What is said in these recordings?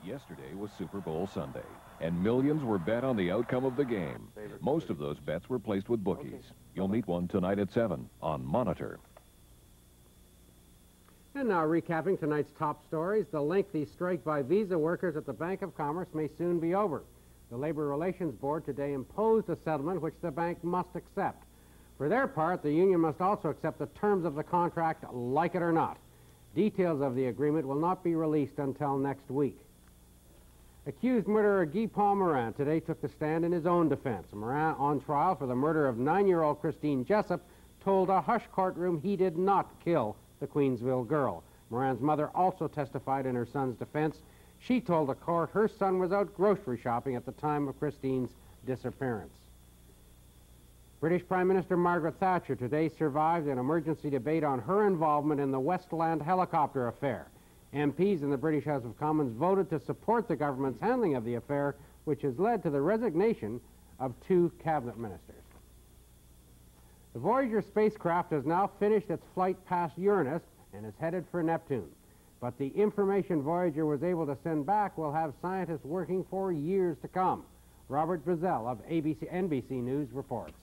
Yesterday was Super Bowl Sunday, and millions were bet on the outcome of the game. Most of those bets were placed with bookies. You'll meet one tonight at 7 on Monitor. And now recapping tonight's top stories, the lengthy strike by Visa workers at the Bank of Commerce may soon be over. The Labor Relations Board today imposed a settlement which the bank must accept. For their part, the union must also accept the terms of the contract, like it or not. Details of the agreement will not be released until next week. Accused murderer Guy Paul Morin today took the stand in his own defense. Morin, on trial for the murder of 9-year-old Christine Jessup, told a hush courtroom he did not kill the Queensville girl. Morin's mother also testified in her son's defense. She told the court her son was out grocery shopping at the time of Christine's disappearance. British Prime Minister Margaret Thatcher today survived an emergency debate on her involvement in the Westland helicopter affair. MPs in the British House of Commons voted to support the government's handling of the affair, which has led to the resignation of 2 cabinet ministers. The Voyager spacecraft has now finished its flight past Uranus and is headed for Neptune. But the information Voyager was able to send back will have scientists working for years to come. Robert Bazell of NBC News reports.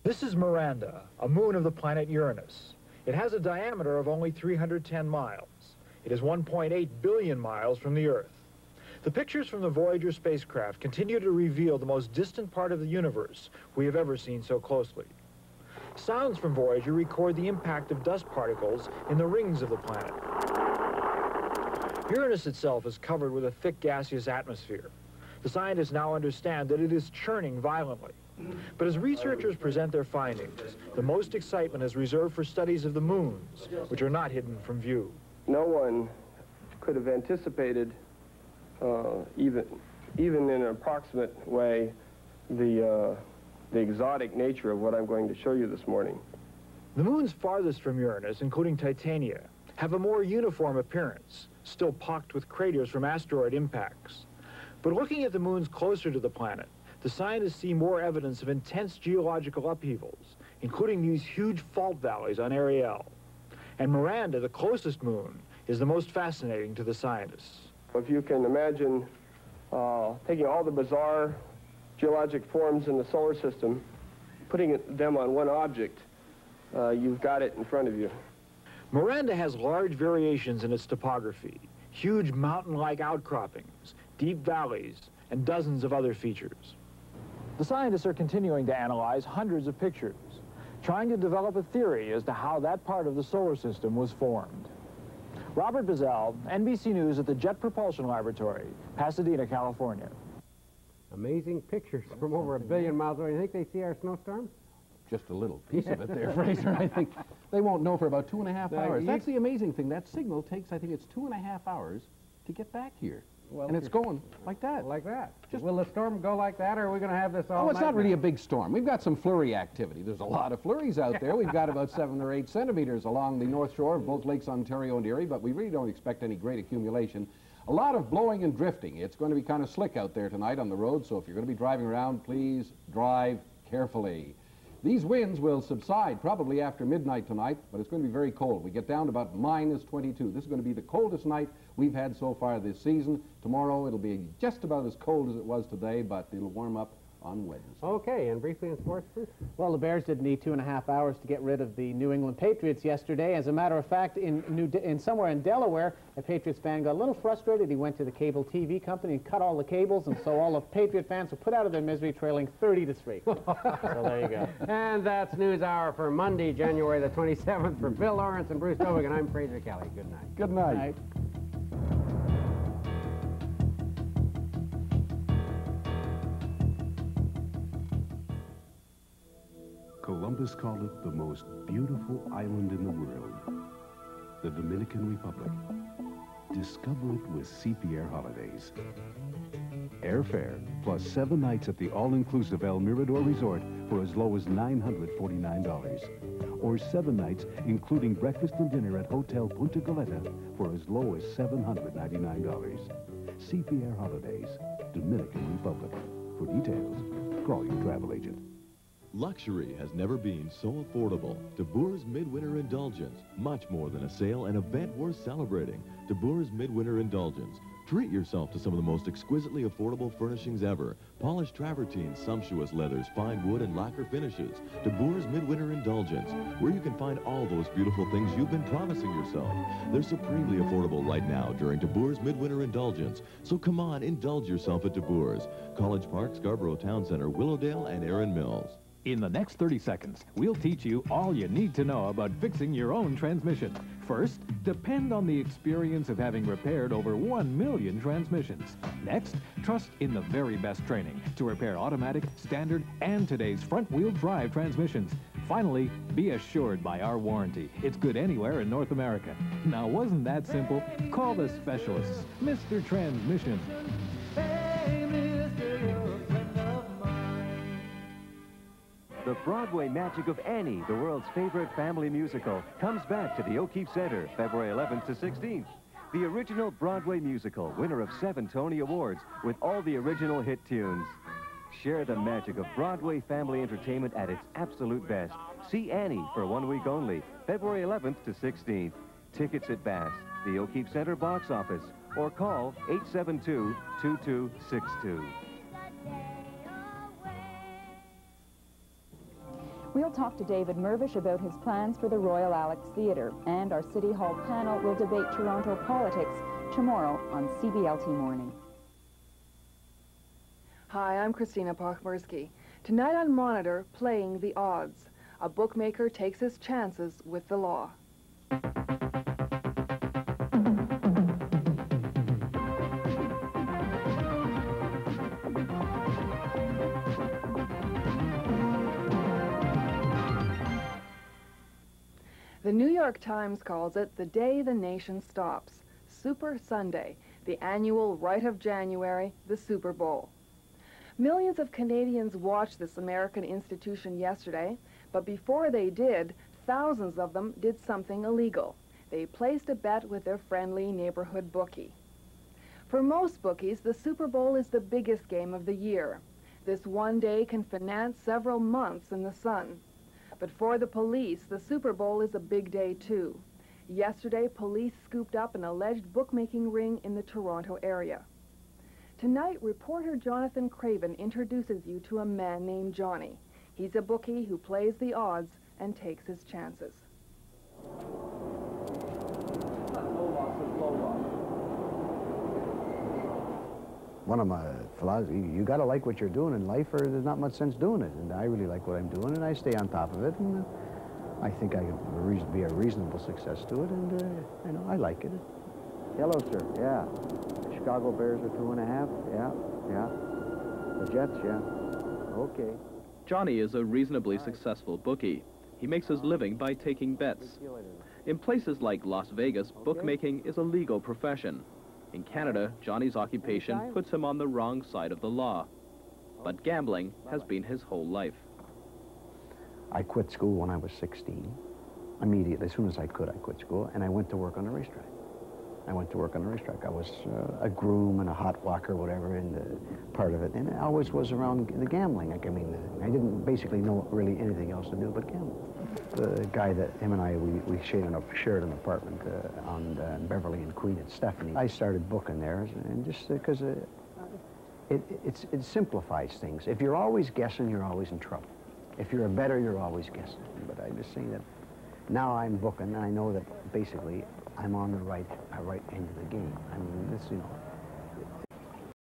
This is Miranda, a moon of the planet Uranus. It has a diameter of only 310 miles. It is 1.8 billion miles from the Earth. The pictures from the Voyager spacecraft continue to reveal the most distant part of the universe we have ever seen so closely. Sounds from Voyager record the impact of dust particles in the rings of the planet. Uranus itself is covered with a thick gaseous atmosphere. The scientists now understand that it is churning violently. But as researchers present their findings, the most excitement is reserved for studies of the moons, which are not hidden from view. No one could have anticipated, even in an approximate way, the exotic nature of what I'm going to show you this morning. The moons farthest from Uranus, including Titania, have a more uniform appearance, still pocked with craters from asteroid impacts. But looking at the moons closer to the planet, the scientists see more evidence of intense geological upheavals, including these huge fault valleys on Ariel. And Miranda, the closest moon, is the most fascinating to the scientists. If you can imagine taking all the bizarre geologic forms in the solar system, putting them on one object, you've got it in front of you. Miranda has large variations in its topography, huge mountain-like outcroppings, deep valleys, and dozens of other features. The scientists are continuing to analyze hundreds of pictures, trying to develop a theory as to how that part of the solar system was formed. Robert Bazell, NBC News at the Jet Propulsion Laboratory, Pasadena, California. Amazing pictures from over 1 billion miles away. You think they see our snowstorm? Just a little piece of it there, Fraser. I think they won't know for about 2.5 hours. That's the amazing thing. That signal takes, I think it's 2.5 hours to get back here. Well, and it's going like that. Like that. Will the storm go like that, or are we going to have this all night? Oh, it's not really a big storm. We've got some flurry activity. There's a lot of flurries out there. We've got about 7 or 8 centimeters along the north shore of both Lakes Ontario and Erie, but we really don't expect any great accumulation. A lot of blowing and drifting. It's going to be kind of slick out there tonight on the road, so if you're going to be driving around, please drive carefully. These winds will subside probably after midnight tonight, but it's going to be very cold. We get down to about -22. This is going to be the coldest night we've had so far this season. Tomorrow it'll be just about as cold as it was today, but it'll warm up on Wednesday. Okay, and briefly in sports, Bruce? Well, the Bears didn't need 2.5 hours to get rid of the New England Patriots yesterday. As a matter of fact, somewhere in Delaware, a Patriots fan got a little frustrated. He went to the cable TV company and cut all the cables, and so all the Patriot fans were put out of their misery, trailing 30-3. So there you go. And that's News Hour for Monday, January the 27th. For Bill Lawrence and Bruce Dovigan, I'm Fraser Kelly. Good night. Good night. Good night. Columbus called it the most beautiful island in the world, the Dominican Republic. Discover it with CP Holidays. Airfare plus 7 nights at the all-inclusive El Mirador Resort for as low as $949. Or 7 nights including breakfast and dinner at Hotel Punta Goleta for as low as $799. CP Holidays, Dominican Republic. For details, call your travel agent. Luxury has never been so affordable. DeBoer's Midwinter Indulgence, much more than a sale, an event worth celebrating. DeBoer's Midwinter Indulgence, Treat yourself to some of the most exquisitely affordable furnishings ever. Polished travertine, sumptuous leathers, fine wood, and lacquer finishes. De Boer's Midwinter Indulgence, where you can find all those beautiful things you've been promising yourself. They're supremely affordable right now during De Boer's Midwinter Indulgence. So come on, indulge yourself at De Boer's. College Park, Scarborough Town Center, Willowdale, and Erin Mills. In the next 30 seconds, we'll teach you all you need to know about fixing your own transmission. First, depend on the experience of having repaired over 1 million transmissions. Next, trust in the very best training to repair automatic, standard, and today's front-wheel drive transmissions. Finally, be assured by our warranty. It's good anywhere in North America. Now, wasn't that simple? Call the specialists, Mr. Transmission. The Broadway magic of Annie, the world's favorite family musical, comes back to the O'Keefe Center, February 11th to 16th. The original Broadway musical, winner of 7 Tony Awards, with all the original hit tunes. Share the magic of Broadway family entertainment at its absolute best. See Annie for 1 week only, February 11th to 16th. Tickets at Bass, the O'Keefe Center box office, or call 872-2262. We'll talk to David Mirvish about his plans for the Royal Alex Theatre, and our City Hall panel will debate Toronto politics tomorrow on CBLT Morning. Hi, I'm Christina Pochmersky. Tonight on Monitor, Playing the Odds. A bookmaker takes his chances with the law. The New York Times calls it the day the nation stops. Super Sunday, the annual rite of January, the Super Bowl. Millions of Canadians watched this American institution yesterday, but before they did, thousands of them did something illegal. They placed a bet with their friendly neighborhood bookie. For most bookies, the Super Bowl is the biggest game of the year. This one day can finance several months in the sun. But for the police, the Super Bowl is a big day, too. Yesterday, police scooped up an alleged bookmaking ring in the Toronto area. Tonight, reporter Jonathan Craven introduces you to a man named Johnny. He's a bookie who plays the odds and takes his chances. One of my philosophies, you got to like what you're doing in life or there's not much sense doing it. And I really like what I'm doing and I stay on top of it. And I think I can be a reasonable success to it. And, you know, I like it. Hello, sir. Yeah. The Chicago Bears are 2.5. Yeah. Yeah. The Jets, yeah. Okay. Johnny is a reasonably successful bookie. He makes his living by taking bets. In places like Las Vegas, bookmaking is a legal profession. In Canada, Johnny's occupation puts him on the wrong side of the law. But gambling has been his whole life. I quit school when I was 16. Immediately, as soon as I could, I quit school, and I went to work on the racetrack. I went to work on the racetrack. I was a groom and a hot walker, whatever, in the part of it. And I always was around the gambling. Like, I mean, I didn't basically know really anything else to do but gamble. The guy that him and I, we shared an apartment on Beverly and Queen at Stephanie. I started booking there, and just because it simplifies things. If you're always guessing, you're always in trouble. If you're a bettor, you're always guessing. But I just say that now I'm booking, and I know that basically I'm on the right end of the game. I mean, this, you know,